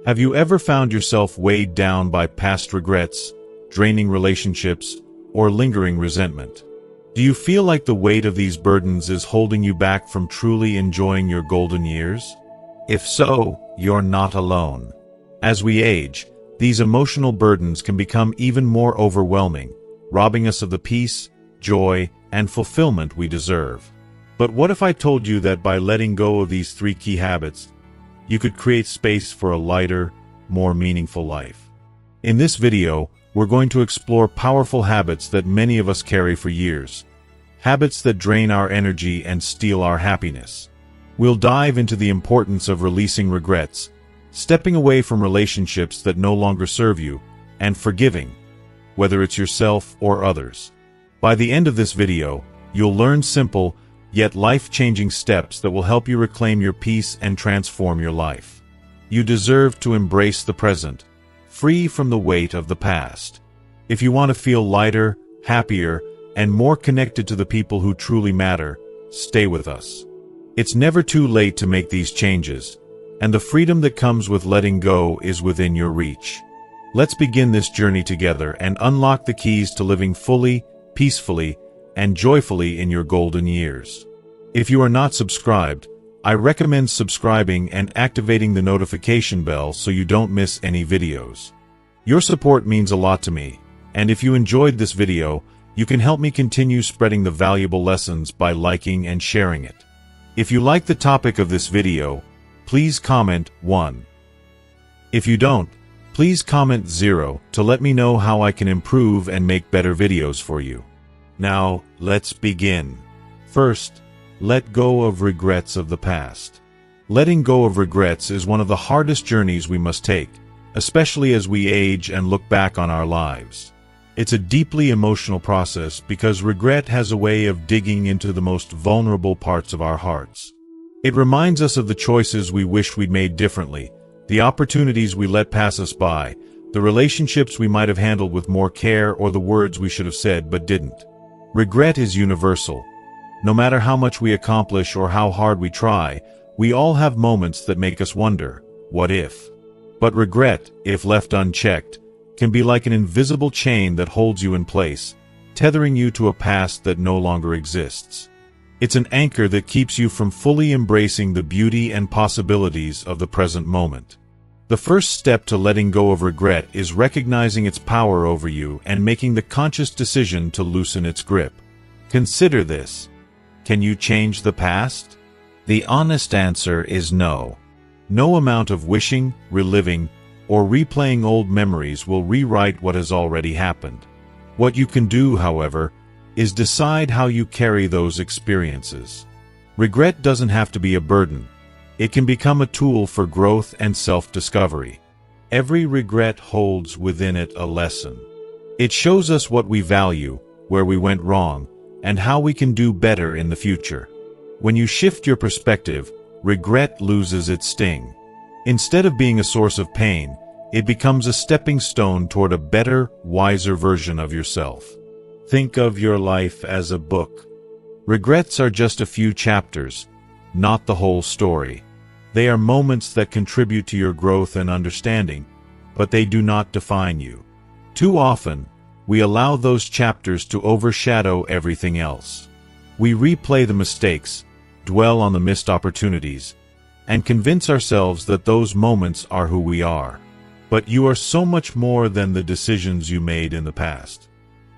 Have you ever found yourself weighed down by past regrets, draining relationships, or lingering resentment? Do you feel like the weight of these burdens is holding you back from truly enjoying your golden years? If so, you're not alone. As we age, these emotional burdens can become even more overwhelming, robbing us of the peace, joy, and fulfillment we deserve. But what if I told you that by letting go of these 3 key habits, you could create space for a lighter, more meaningful life? In this video, we're going to explore powerful habits that many of us carry for years. Habits that drain our energy and steal our happiness. We'll dive into the importance of releasing regrets, stepping away from relationships that no longer serve you, and forgiving, whether it's yourself or others. By the end of this video, you'll learn simple, yet life-changing steps that will help you reclaim your peace and transform your life. You deserve to embrace the present, free from the weight of the past. If you want to feel lighter, happier, and more connected to the people who truly matter, stay with us. It's never too late to make these changes, and the freedom that comes with letting go is within your reach. Let's begin this journey together and unlock the keys to living fully, peacefully, and joyfully in your golden years. If you are not subscribed, I recommend subscribing and activating the notification bell so you don't miss any videos. Your support means a lot to me, and if you enjoyed this video, you can help me continue spreading the valuable lessons by liking and sharing it. If you like the topic of this video, please comment 1. If you don't, please comment 0 to let me know how I can improve and make better videos for you. Now, let's begin. First, let go of regrets of the past. Letting go of regrets is one of the hardest journeys we must take, especially as we age and look back on our lives. It's a deeply emotional process because regret has a way of digging into the most vulnerable parts of our hearts. It reminds us of the choices we wish we'd made differently, the opportunities we let pass us by, the relationships we might have handled with more care, or the words we should have said but didn't. Regret is universal. No matter how much we accomplish or how hard we try, we all have moments that make us wonder, what if? But regret, if left unchecked, can be like an invisible chain that holds you in place, tethering you to a past that no longer exists. It's an anchor that keeps you from fully embracing the beauty and possibilities of the present moment. The first step to letting go of regret is recognizing its power over you and making the conscious decision to loosen its grip. Consider this. Can you change the past? The honest answer is no. No amount of wishing, reliving, or replaying old memories will rewrite what has already happened. What you can do, however, is decide how you carry those experiences. Regret doesn't have to be a burden. It can become a tool for growth and self-discovery. Every regret holds within it a lesson. It shows us what we value, where we went wrong, and how we can do better in the future. When you shift your perspective, regret loses its sting. Instead of being a source of pain, it becomes a stepping stone toward a better, wiser version of yourself. Think of your life as a book. Regrets are just a few chapters, not the whole story. They are moments that contribute to your growth and understanding, but they do not define you. Too often, we allow those chapters to overshadow everything else. We replay the mistakes, dwell on the missed opportunities, and convince ourselves that those moments are who we are. But you are so much more than the decisions you made in the past.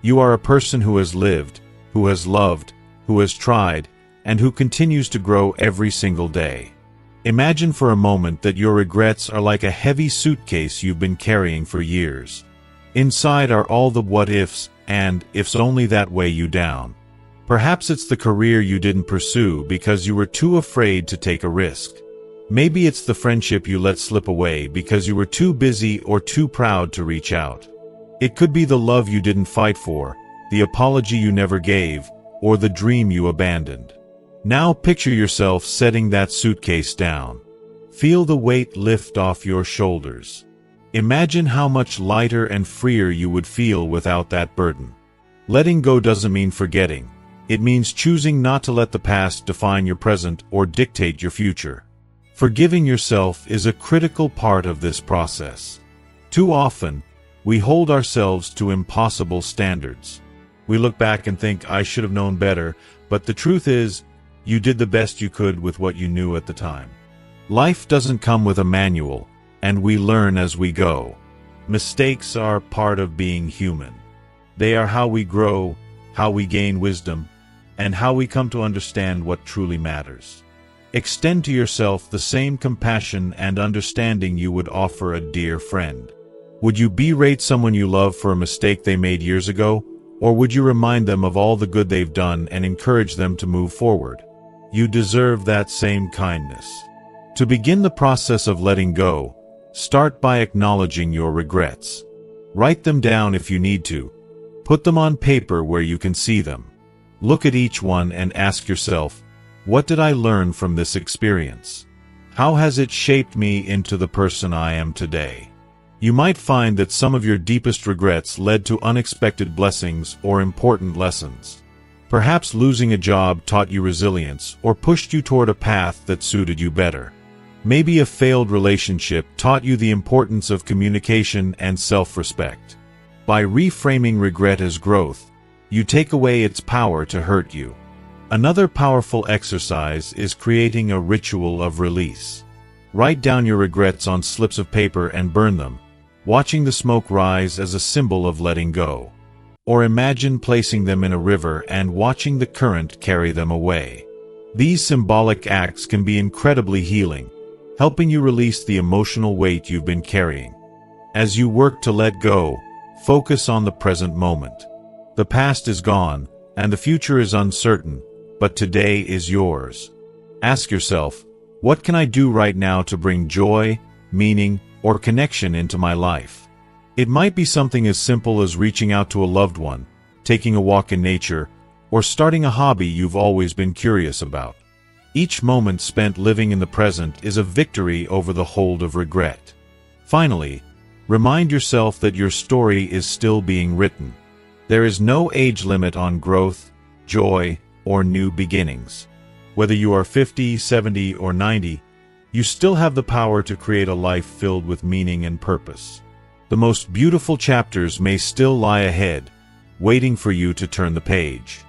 You are a person who has lived, who has loved, who has tried, and who continues to grow every single day. Imagine for a moment that your regrets are like a heavy suitcase you've been carrying for years. Inside are all the what-ifs and ifs only that weigh you down. Perhaps it's the career you didn't pursue because you were too afraid to take a risk. Maybe it's the friendship you let slip away because you were too busy or too proud to reach out. It could be the love you didn't fight for, the apology you never gave, or the dream you abandoned. Now picture yourself setting that suitcase down. Feel the weight lift off your shoulders. Imagine how much lighter and freer you would feel without that burden. Letting go doesn't mean forgetting. It means choosing not to let the past define your present or dictate your future. Forgiving yourself is a critical part of this process. Too often, we hold ourselves to impossible standards. We look back and think, I should have known better, but the truth is, you did the best you could with what you knew at the time. Life doesn't come with a manual, and we learn as we go. Mistakes are part of being human. They are how we grow, how we gain wisdom, and how we come to understand what truly matters. Extend to yourself the same compassion and understanding you would offer a dear friend. Would you berate someone you love for a mistake they made years ago, or would you remind them of all the good they've done and encourage them to move forward? You deserve that same kindness. To begin the process of letting go, start by acknowledging your regrets. Write them down if you need to. Put them on paper where you can see them. Look at each one and ask yourself, what did I learn from this experience? How has it shaped me into the person I am today? You might find that some of your deepest regrets led to unexpected blessings or important lessons. Perhaps losing a job taught you resilience or pushed you toward a path that suited you better. Maybe a failed relationship taught you the importance of communication and self-respect. By reframing regret as growth, you take away its power to hurt you. Another powerful exercise is creating a ritual of release. Write down your regrets on slips of paper and burn them, watching the smoke rise as a symbol of letting go. Or imagine placing them in a river and watching the current carry them away. These symbolic acts can be incredibly healing, helping you release the emotional weight you've been carrying. As you work to let go, focus on the present moment. The past is gone, and the future is uncertain, but today is yours. Ask yourself, what can I do right now to bring joy, meaning, or connection into my life? It might be something as simple as reaching out to a loved one, taking a walk in nature, or starting a hobby you've always been curious about. Each moment spent living in the present is a victory over the hold of regret. Finally, remind yourself that your story is still being written. There is no age limit on growth, joy, or new beginnings. Whether you are 50, 70, or 90, you still have the power to create a life filled with meaning and purpose. The most beautiful chapters may still lie ahead, waiting for you to turn the page.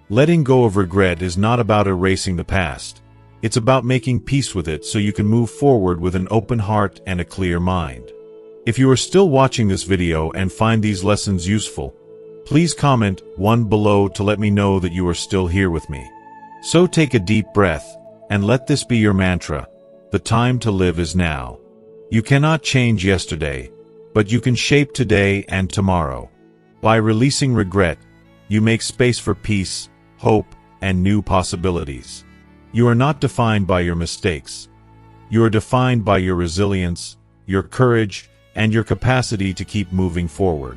Letting go of regret is not about erasing the past. It's about making peace with it so you can move forward with an open heart and a clear mind. If you are still watching this video and find these lessons useful, please comment 1 below to let me know that you are still here with me. So take a deep breath, and let this be your mantra. The time to live is now. You cannot change yesterday, but you can shape today and tomorrow. By releasing regret, you make space for peace, hope, and new possibilities. You are not defined by your mistakes. You are defined by your resilience, your courage, and your capacity to keep moving forward.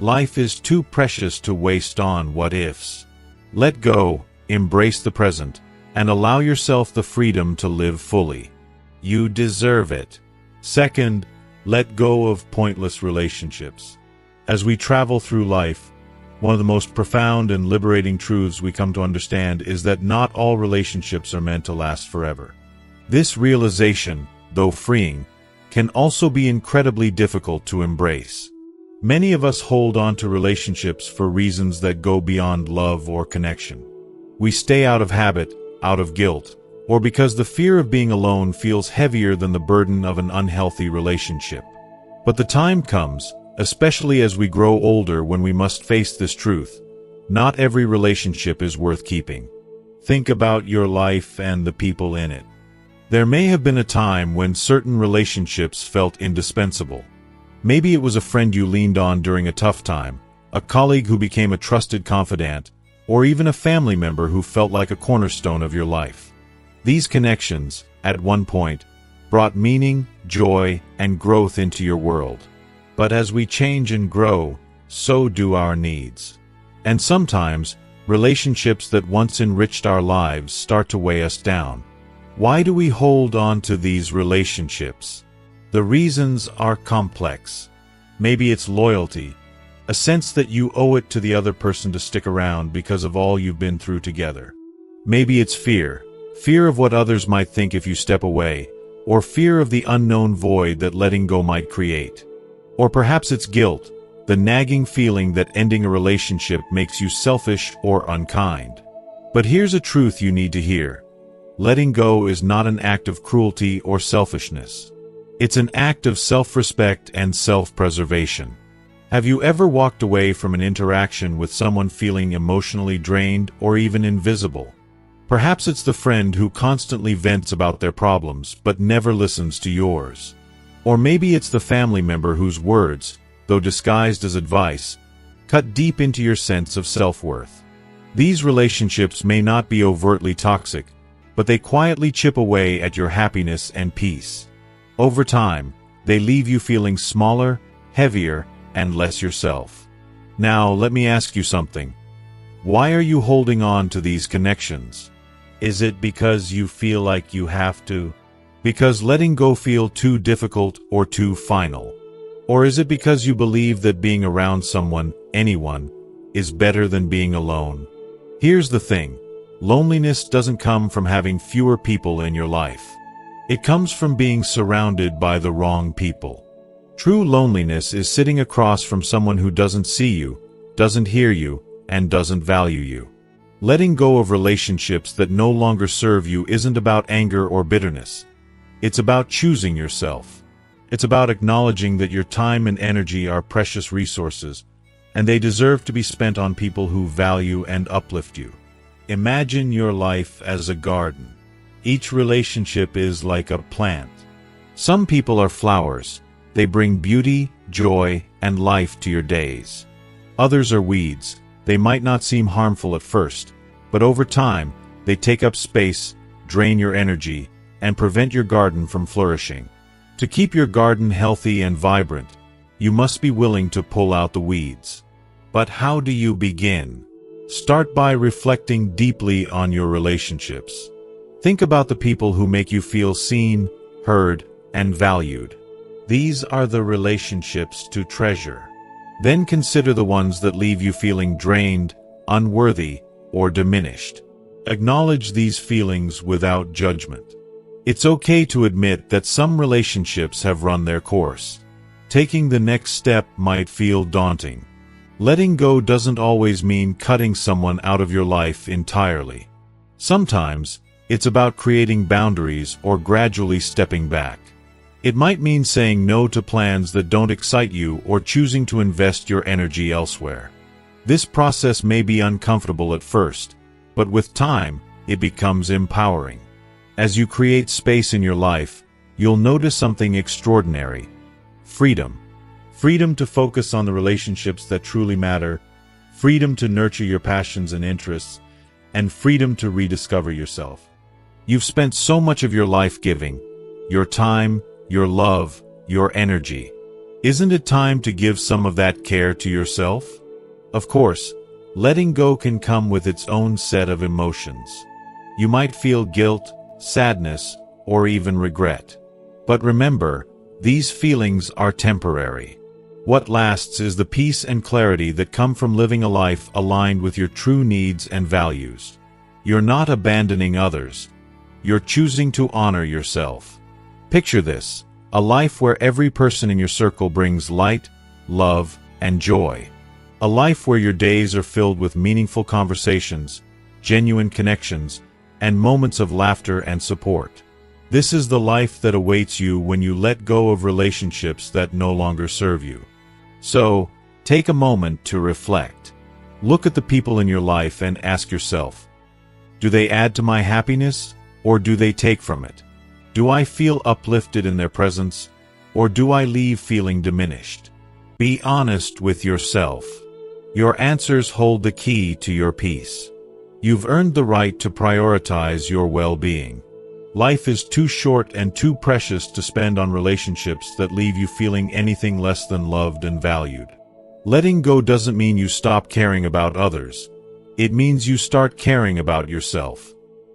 Life is too precious to waste on what-ifs. Let go, embrace the present, and allow yourself the freedom to live fully. You deserve it. Second, let go of pointless relationships. As we travel through life, one of the most profound and liberating truths we come to understand is that not all relationships are meant to last forever. This realization, though freeing, can also be incredibly difficult to embrace. Many of us hold on to relationships for reasons that go beyond love or connection. We stay out of habit, out of guilt, or because the fear of being alone feels heavier than the burden of an unhealthy relationship. But the time comes, especially as we grow older, when we must face this truth. Not every relationship is worth keeping. Think about your life and the people in it. There may have been a time when certain relationships felt indispensable. Maybe it was a friend you leaned on during a tough time, a colleague who became a trusted confidant, or even a family member who felt like a cornerstone of your life. These connections, at one point, brought meaning, joy, and growth into your world. But as we change and grow, so do our needs. And sometimes, relationships that once enriched our lives start to weigh us down. Why do we hold on to these relationships? The reasons are complex. Maybe it's loyalty, a sense that you owe it to the other person to stick around because of all you've been through together. Maybe it's fear of what others might think if you step away, or fear of the unknown void that letting go might create. Or perhaps it's guilt, the nagging feeling that ending a relationship makes you selfish or unkind. But here's a truth you need to hear. Letting go is not an act of cruelty or selfishness. It's an act of self-respect and self-preservation. Have you ever walked away from an interaction with someone feeling emotionally drained or even invisible? Perhaps it's the friend who constantly vents about their problems but never listens to yours. Or maybe it's the family member whose words, though disguised as advice, cut deep into your sense of self-worth. These relationships may not be overtly toxic, but they quietly chip away at your happiness and peace. Over time, they leave you feeling smaller, heavier, and less yourself. Now, let me ask you something. Why are you holding on to these connections? Is it because you feel like you have to? Because letting go feel too difficult or too final? Or is it because you believe that being around someone, anyone, is better than being alone? Here's the thing. Loneliness doesn't come from having fewer people in your life. It comes from being surrounded by the wrong people. True loneliness is sitting across from someone who doesn't see you, doesn't hear you, and doesn't value you. Letting go of relationships that no longer serve you isn't about anger or bitterness. It's about choosing yourself. It's about acknowledging that your time and energy are precious resources, and they deserve to be spent on people who value and uplift you. Imagine your life as a garden. Each relationship is like a plant. Some people are flowers. They bring beauty, joy, and life to your days. Others are weeds. They might not seem harmful at first, but over time, they take up space, drain your energy, and prevent your garden from flourishing. To keep your garden healthy and vibrant, you must be willing to pull out the weeds. But how do you begin? Start by reflecting deeply on your relationships. Think about the people who make you feel seen, heard, and valued. These are the relationships to treasure. Then consider the ones that leave you feeling drained, unworthy, or diminished. Acknowledge these feelings without judgment. It's okay to admit that some relationships have run their course. Taking the next step might feel daunting. Letting go doesn't always mean cutting someone out of your life entirely. Sometimes, it's about creating boundaries or gradually stepping back. It might mean saying no to plans that don't excite you or choosing to invest your energy elsewhere. This process may be uncomfortable at first, but with time, it becomes empowering. As you create space in your life, you'll notice something extraordinary. Freedom. Freedom to focus on the relationships that truly matter, freedom to nurture your passions and interests, and freedom to rediscover yourself. You've spent so much of your life giving, your time, your love, your energy. Isn't it time to give some of that care to yourself? Of course, letting go can come with its own set of emotions. You might feel guilt, sadness, or even regret. But remember, these feelings are temporary. What lasts is the peace and clarity that come from living a life aligned with your true needs and values. You're not abandoning others. You're choosing to honor yourself. Picture this, a life where every person in your circle brings light, love, and joy. A life where your days are filled with meaningful conversations, genuine connections, and moments of laughter and support. This is the life that awaits you when you let go of relationships that no longer serve you. So, take a moment to reflect. Look at the people in your life and ask yourself, do they add to my happiness, or do they take from it? Do I feel uplifted in their presence, or do I leave feeling diminished? Be honest with yourself. Your answers hold the key to your peace. You've earned the right to prioritize your well-being. Life is too short and too precious to spend on relationships that leave you feeling anything less than loved and valued. Letting go doesn't mean you stop caring about others. It means you start caring about yourself.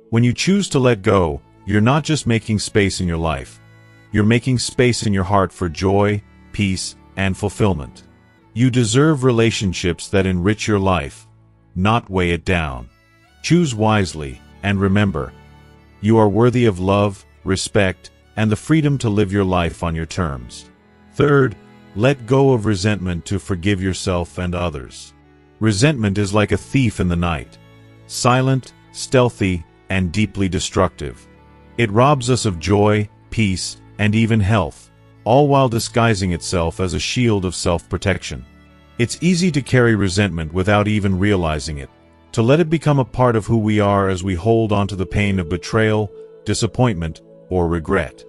When you choose to let go, you're not just making space in your life. You're making space in your heart for joy, peace, and fulfillment. You deserve relationships that enrich your life, not weigh it down. Choose wisely, and remember, you are worthy of love, respect, and the freedom to live your life on your terms. Third, let go of resentment to forgive yourself and others. Resentment is like a thief in the night, silent, stealthy, and deeply destructive. It robs us of joy, peace, and even health, all while disguising itself as a shield of self-protection. It's easy to carry resentment without even realizing it, to let it become a part of who we are as we hold onto the pain of betrayal, disappointment, or regret.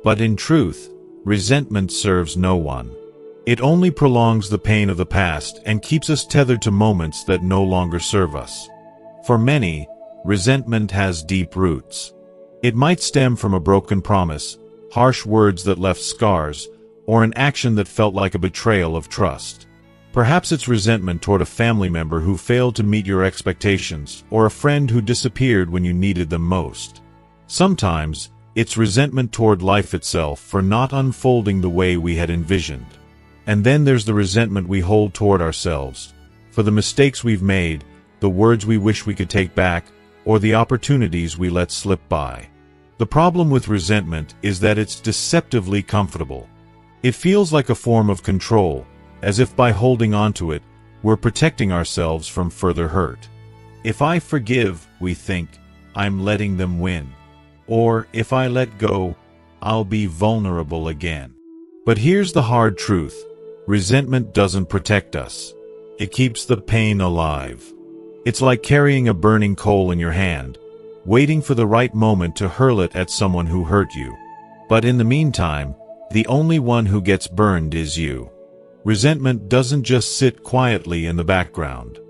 But in truth, resentment serves no one. It only prolongs the pain of the past and keeps us tethered to moments that no longer serve us. For many, resentment has deep roots. It might stem from a broken promise, harsh words that left scars, or an action that felt like a betrayal of trust. Perhaps it's resentment toward a family member who failed to meet your expectations, or a friend who disappeared when you needed them most. Sometimes, it's resentment toward life itself for not unfolding the way we had envisioned. And then there's the resentment we hold toward ourselves, for the mistakes we've made, the words we wish we could take back, or the opportunities we let slip by. The problem with resentment is that it's deceptively comfortable. It feels like a form of control, as if by holding on to it, we're protecting ourselves from further hurt. If I forgive, we think, I'm letting them win. Or, if I let go, I'll be vulnerable again. But here's the hard truth. Resentment doesn't protect us. It keeps the pain alive. It's like carrying a burning coal in your hand, waiting for the right moment to hurl it at someone who hurt you. But in the meantime, the only one who gets burned is you. Resentment doesn't just sit quietly in the background.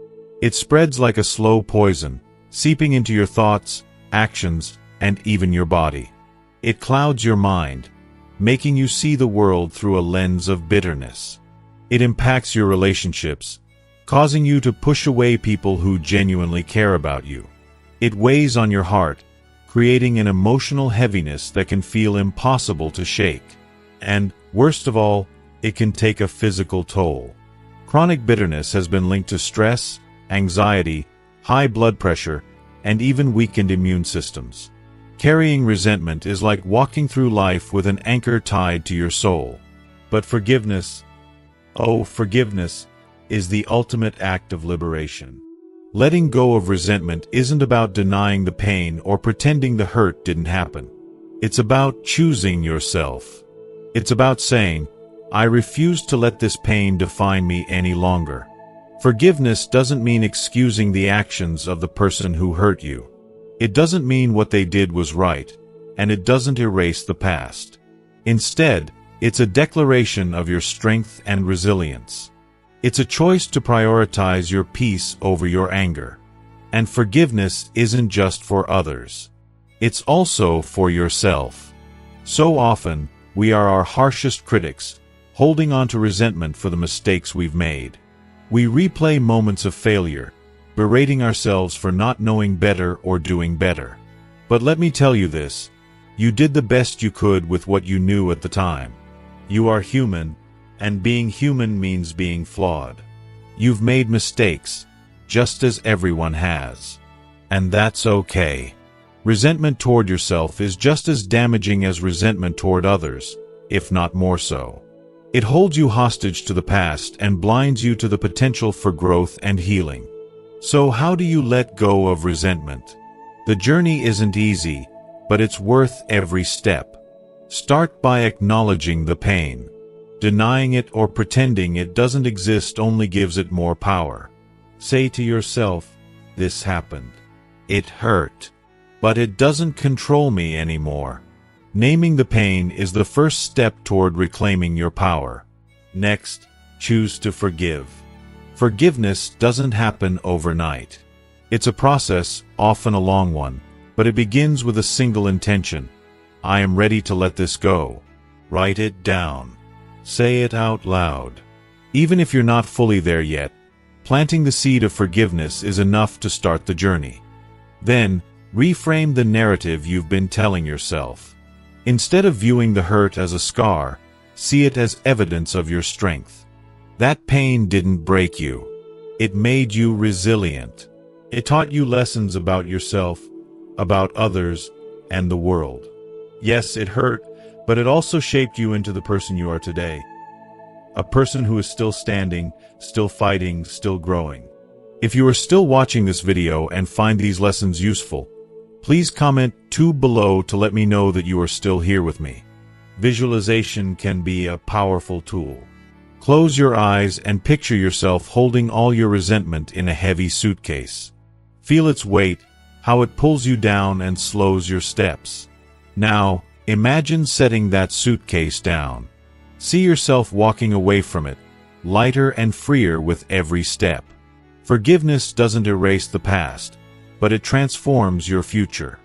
It spreads like a slow poison, seeping into your thoughts, actions, and even your body. It clouds your mind, making you see the world through a lens of bitterness. It impacts your relationships, causing you to push away people who genuinely care about you. It weighs on your heart, creating an emotional heaviness that can feel impossible to shake. And, worst of all, it can take a physical toll. Chronic bitterness has been linked to stress, anxiety, high blood pressure, and even weakened immune systems. Carrying resentment is like walking through life with an anchor tied to your soul. But forgiveness, oh, forgiveness, is the ultimate act of liberation. Letting go of resentment isn't about denying the pain or pretending the hurt didn't happen. It's about choosing yourself. It's about saying, I refuse to let this pain define me any longer. Forgiveness doesn't mean excusing the actions of the person who hurt you. It doesn't mean what they did was right, and it doesn't erase the past. Instead, it's a declaration of your strength and resilience. It's a choice to prioritize your peace over your anger. And forgiveness isn't just for others. It's also for yourself. So often, we are our harshest critics, holding on to resentment for the mistakes we've made. We replay moments of failure, berating ourselves for not knowing better or doing better. But let me tell you this, you did the best you could with what you knew at the time. You are human, and being human means being flawed. You've made mistakes, just as everyone has. And that's okay. Resentment toward yourself is just as damaging as resentment toward others, if not more so. It holds you hostage to the past and blinds you to the potential for growth and healing. So how do you let go of resentment? The journey isn't easy, but it's worth every step. Start by acknowledging the pain. Denying it or pretending it doesn't exist only gives it more power. Say to yourself, this happened. It hurt. But it doesn't control me anymore. Naming the pain is the first step toward reclaiming your power. Next, choose to forgive. Forgiveness doesn't happen overnight. It's a process, often a long one, but it begins with a single intention. I am ready to let this go. Write it down. Say it out loud. Even if you're not fully there yet, planting the seed of forgiveness is enough to start the journey. Then, reframe the narrative you've been telling yourself. Instead of viewing the hurt as a scar, see it as evidence of your strength. That pain didn't break you. It made you resilient. It taught you lessons about yourself, about others, and the world. Yes, it hurt, but it also shaped you into the person you are today. A person who is still standing, still fighting, still growing. If you are still watching this video and find these lessons useful, please comment 2 below to let me know that you are still here with me. Visualization can be a powerful tool. Close your eyes and picture yourself holding all your resentment in a heavy suitcase. Feel its weight, how it pulls you down and slows your steps. Now, imagine setting that suitcase down. See yourself walking away from it, lighter and freer with every step. Forgiveness doesn't erase the past, but it transforms your future.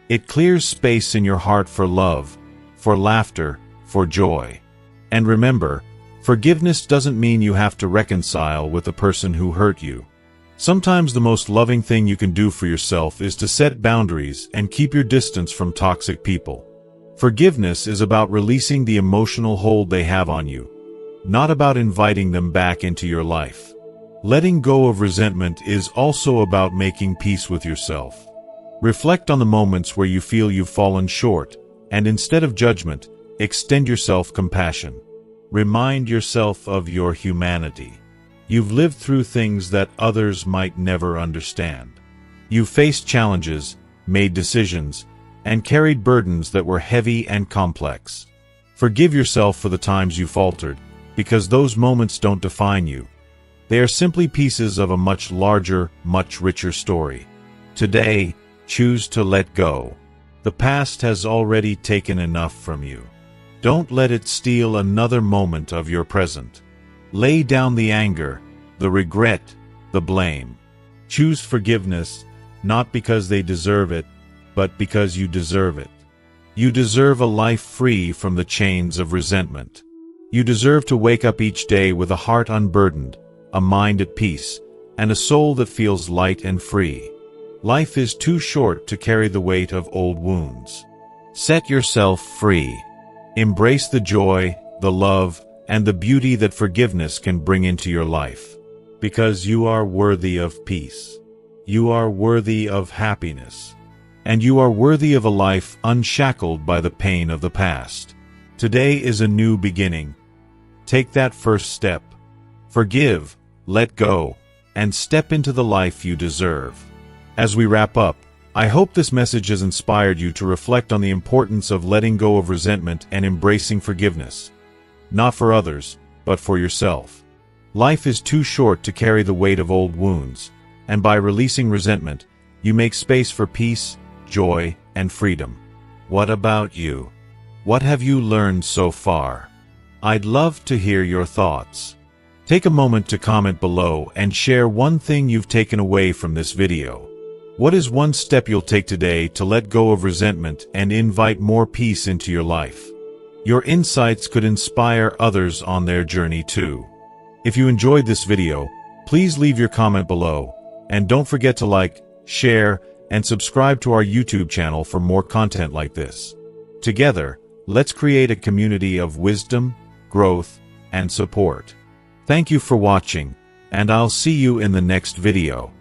It clears space in your heart for love, for laughter, for joy. And remember, forgiveness doesn't mean you have to reconcile with the person who hurt you. Sometimes the most loving thing you can do for yourself is to set boundaries and keep your distance from toxic people. Forgiveness is about releasing the emotional hold they have on you, not about inviting them back into your life. Letting go of resentment is also about making peace with yourself. Reflect on the moments where you feel you've fallen short, and instead of judgment, extend yourself compassion. Remind yourself of your humanity. You've lived through things that others might never understand. You've faced challenges, made decisions, and carried burdens that were heavy and complex. Forgive yourself for the times you faltered, because those moments don't define you. They are simply pieces of a much larger, much richer story. Today, choose to let go. The past has already taken enough from you. Don't let it steal another moment of your present. Lay down the anger, the regret, the blame. Choose forgiveness, not because they deserve it, but because you deserve it. You deserve a life free from the chains of resentment. You deserve to wake up each day with a heart unburdened, a mind at peace, and a soul that feels light and free. Life is too short to carry the weight of old wounds. Set yourself free. Embrace the joy, the love, and the beauty that forgiveness can bring into your life. Because you are worthy of peace. You are worthy of happiness. And you are worthy of a life unshackled by the pain of the past. Today is a new beginning. Take that first step. Forgive, let go, and step into the life you deserve. As we wrap up, I hope this message has inspired you to reflect on the importance of letting go of resentment and embracing forgiveness. Not for others, but for yourself. Life is too short to carry the weight of old wounds, and by releasing resentment, you make space for peace, joy, and freedom. What about you? What have you learned so far? I'd love to hear your thoughts. Take a moment to comment below and share one thing you've taken away from this video. What is one step you'll take today to let go of resentment and invite more peace into your life? Your insights could inspire others on their journey too. If you enjoyed this video, please leave your comment below, and don't forget to like, share, and subscribe to our YouTube channel for more content like this. Together, let's create a community of wisdom, growth, and support. Thank you for watching, and I'll see you in the next video.